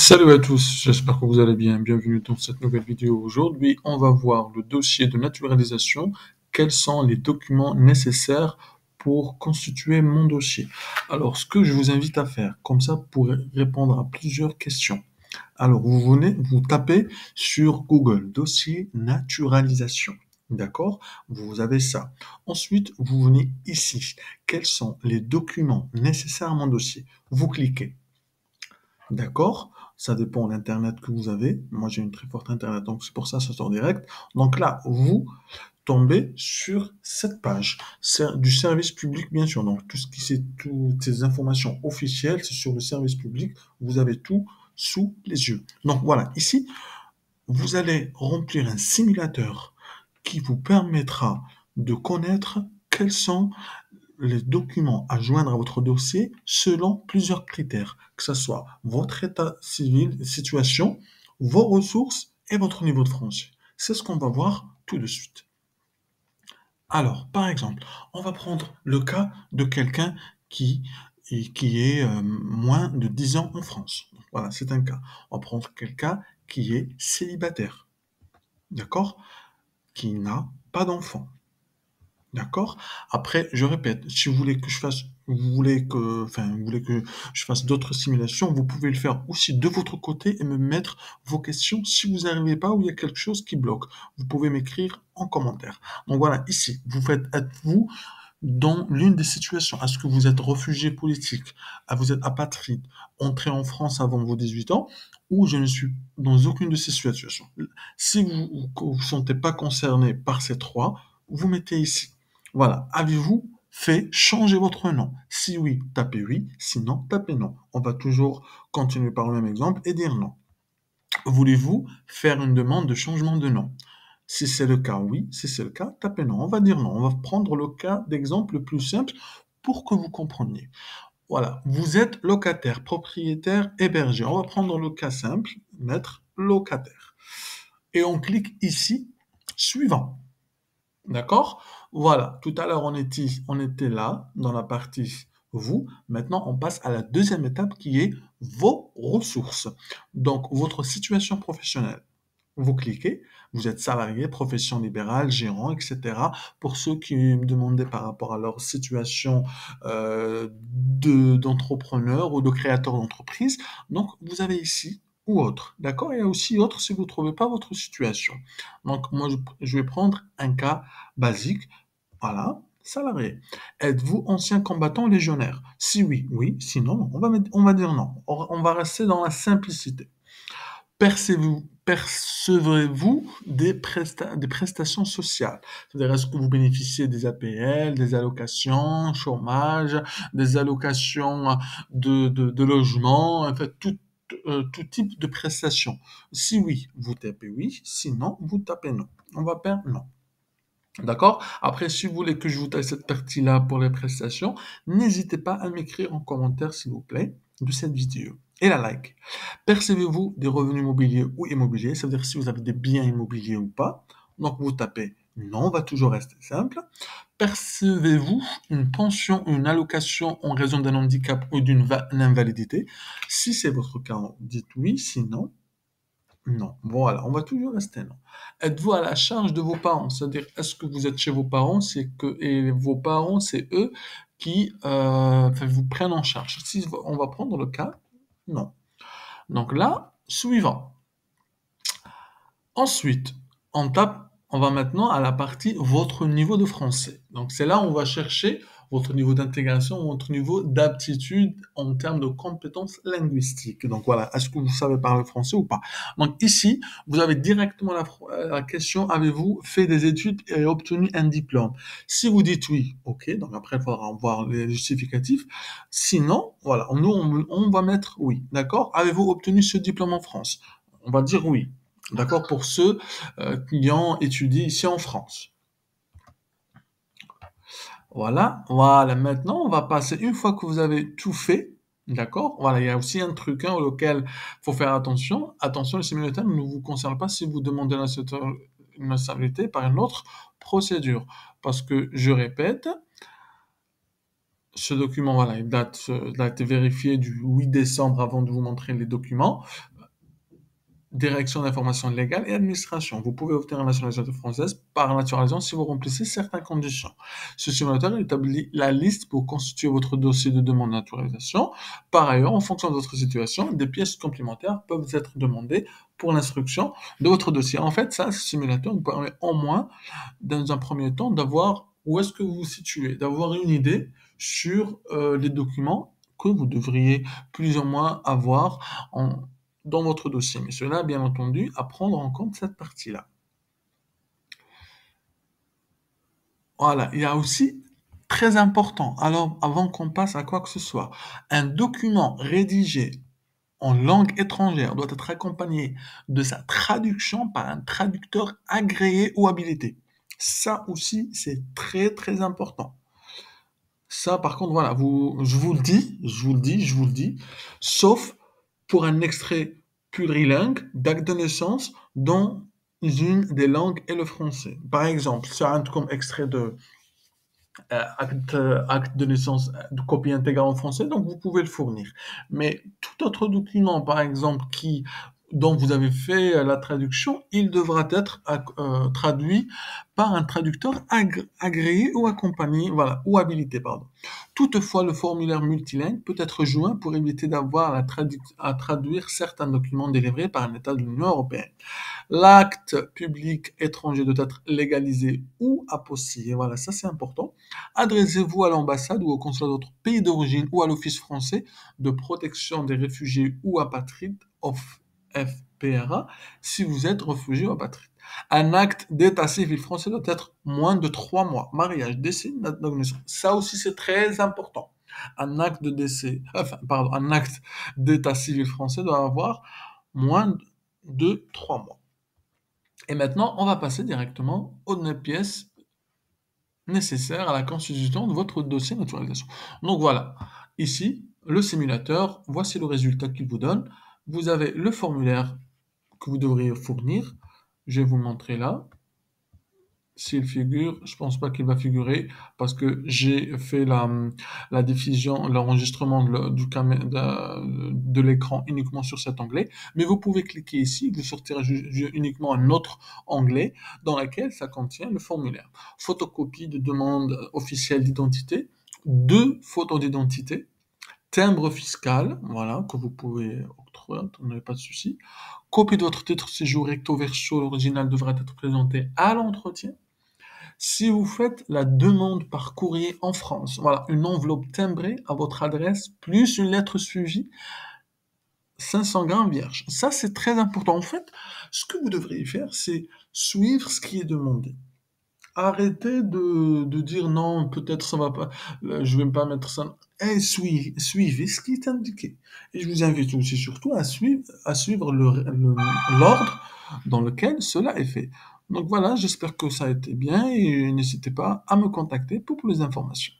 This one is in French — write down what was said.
Salut à tous, j'espère que vous allez bien. Bienvenue dans cette nouvelle vidéo. Aujourd'hui, on va voir le dossier de naturalisation. Quels sont les documents nécessaires pour constituer mon dossier? Alors, ce que je vous invite à faire, comme ça, pour répondre à plusieurs questions. Alors, vous tapez sur Google, dossier naturalisation. D'accord? Vous avez ça. Ensuite, vous venez ici. Quels sont les documents nécessaires à mon dossier? Vous cliquez. D'accord? Ça dépend de l'internet que vous avez. Moi, j'ai une très forte internet, donc c'est pour ça que ça sort direct. Donc là, vous tombez sur cette page. C'est du service public, bien sûr. Donc, tout ce qui c'est toutes ces informations officielles, c'est sur le service public. Vous avez tout sous les yeux. Donc voilà, ici, vous allez remplir un simulateur qui vous permettra de connaître quels sont les documents à joindre à votre dossier selon plusieurs critères, que ce soit votre état civil, situation, vos ressources et votre niveau de français. C'est ce qu'on va voir tout de suite. Alors, par exemple, on va prendre le cas de quelqu'un qui, qui est moins de 10 ans en France. Donc, voilà, c'est un cas. On va prendre quelqu'un qui est célibataire, d'accord? Qui n'a pas d'enfant. D'accord? Après, je répète, si vous voulez que je fasse, vous voulez que je fasse d'autres simulations, vous pouvez le faire aussi de votre côté et me mettre vos questions si vous n'arrivez pas ou il y a quelque chose qui bloque. Vous pouvez m'écrire en commentaire. Donc voilà, ici, êtes-vous dans l'une des situations? Est-ce que vous êtes réfugié politique? Vous êtes apatride, entré en France avant vos 18 ans? Ou je ne suis dans aucune de ces situations? Si vous ne vous sentez pas concerné par ces trois, vous mettez ici. Voilà. Avez-vous fait changer votre nom? Si oui, tapez oui. Sinon, tapez non. On va toujours continuer par le même exemple et dire non. Voulez-vous faire une demande de changement de nom? Si c'est le cas, oui. Si c'est le cas, tapez non. On va dire non. On va prendre le cas d'exemple le plus simple pour que vous compreniez. Voilà. Vous êtes locataire, propriétaire, hébergé. On va prendre le cas simple, mettre locataire. Et on clique ici, suivant. D'accord? Voilà, tout à l'heure on était là dans la partie vous. Maintenant, on passe à la deuxième étape qui est vos ressources. Donc, votre situation professionnelle. Vous cliquez, vous êtes salarié, profession libérale, gérant, etc. Pour ceux qui me demandaient par rapport à leur situation d'entrepreneur ou de créateur d'entreprise, donc vous avez ici ou autre. D'accord? Il y a aussi autre si vous ne trouvez pas votre situation. Donc, moi, je vais prendre un cas basique. Voilà, salarié. Êtes-vous ancien combattant légionnaire? Si oui, oui. Sinon, non. On va dire non. On va rester dans la simplicité. Percevez-vous des prestations sociales? C'est-à-dire, est-ce que vous bénéficiez des APL, des allocations, chômage, des allocations de logement, en fait, tout type de prestations? Si oui, vous tapez oui. Sinon, vous tapez non. On va faire non. D'accord? Après, si vous voulez que je vous taille cette partie-là pour les prestations, n'hésitez pas à m'écrire en commentaire, s'il vous plaît, de cette vidéo. Et la like. Percevez-vous des revenus mobiliers ou immobiliers? Ça veut dire si vous avez des biens immobiliers ou pas. Donc, vous tapez non, on va toujours rester simple. Percevez-vous une pension ou une allocation en raison d'un handicap ou d'une invalidité? Si c'est votre cas, dites oui. Sinon, non. Voilà, on va toujours rester non. Êtes-vous à la charge de vos parents? C'est-à-dire, est-ce que vous êtes chez vos parents, et vos parents, c'est eux qui vous prennent en charge. Si on va prendre le cas, non. Donc là, suivant. Ensuite, on va maintenant à la partie votre niveau de français. Donc c'est là où on va chercher votre niveau d'intégration, votre niveau d'aptitude en termes de compétences linguistiques. Donc voilà, est-ce que vous savez parler français ou pas? Donc ici, vous avez directement la question, avez-vous fait des études et obtenu un diplôme? Si vous dites oui, ok, donc après il faudra voir les justificatifs. Sinon, voilà, on va mettre oui, d'accord? Avez-vous obtenu ce diplôme en France? On va dire oui. D'accord? Pour ceux qui ont étudié ici en France. Voilà, voilà. Maintenant, on va passer, une fois que vous avez tout fait, d'accord? Voilà, il y a aussi un truc auquel il faut faire attention. Attention, le simulateur ne vous concerne pas si vous demandez la nationalité par une autre procédure. Parce que, je répète, Ce document, voilà, il a été vérifié du 8 décembre avant de vous montrer les documents. Direction d'information légale et administration. Vous pouvez obtenir la nationalité française par naturalisation si vous remplissez certaines conditions. Ce simulateur établit la liste pour constituer votre dossier de demande de naturalisation. Par ailleurs, en fonction de votre situation, des pièces complémentaires peuvent être demandées pour l'instruction de votre dossier. En fait, ça, ce simulateur vous permet au moins, dans un premier temps, d'avoir où est-ce que vous vous situez, d'avoir une idée sur les documents que vous devriez plus ou moins avoir dans votre dossier. Mais cela, bien entendu, à prendre en compte cette partie-là. Voilà, il y a aussi très important, alors avant qu'on passe à quoi que ce soit, un document rédigé en langue étrangère doit être accompagné de sa traduction par un traducteur agréé ou habilité. Ça aussi, c'est très très important. Ça, par contre, voilà, je vous le dis, je vous le dis, sauf pour un extrait plurilingue d'acte de naissance dont une des langues est le français. Par exemple, ça rentre comme extrait de acte de naissance de copie intégrale en français, donc vous pouvez le fournir. Mais tout autre document, par exemple, dont vous avez fait la traduction, il devra être traduit par un traducteur agréé ou accompagné, voilà, ou habilité, pardon. Toutefois, le formulaire multilingue peut être joint pour éviter d'avoir à traduire certains documents délivrés par un État de l'Union européenne. L'acte public étranger doit être légalisé ou apostillé. Voilà, ça c'est important. Adressez-vous à l'ambassade ou au consulat de votre pays d'origine ou à l'Office français de protection des réfugiés ou apatrides, FPRA, si vous êtes réfugié ou apatride. Un acte d'état civil français doit être moins de 3 mois. Mariage, décès, date de naissance. Ça aussi c'est très important. Un acte de décès, enfin, pardon, un acte d'état civil français doit avoir moins de 3 mois. Et maintenant, on va passer directement aux 9 pièces nécessaires à la constitution de votre dossier de naturalisation. Donc voilà, ici, le simulateur, voici le résultat qu'il vous donne. Vous avez le formulaire que vous devriez fournir. Je vais vous montrer là. S'il figure, je pense pas qu'il va figurer parce que j'ai fait la diffusion, l'enregistrement de l'écran uniquement sur cet onglet. Mais vous pouvez cliquer ici, vous sortirez uniquement un autre onglet dans lequel ça contient le formulaire. Photocopie de demande officielle d'identité, 2 photos d'identité, timbre fiscal, voilà, que vous pouvez octroyer, vous n'avez pas de souci. Copie de votre titre de séjour recto verso, l'original devra être présenté à l'entretien. Si vous faites la demande par courrier en France, voilà, une enveloppe timbrée à votre adresse, plus une lettre suivie, 500 grammes vierge. Ça, c'est très important. En fait, ce que vous devriez faire, c'est suivre ce qui est demandé. Arrêtez de dire non, peut-être ça va pas, je vais pas mettre ça. Suivez ce qui est indiqué. Et je vous invite aussi surtout à suivre l'ordre dans lequel cela est fait. Donc voilà, j'espère que ça a été bien et n'hésitez pas à me contacter pour plus d'informations.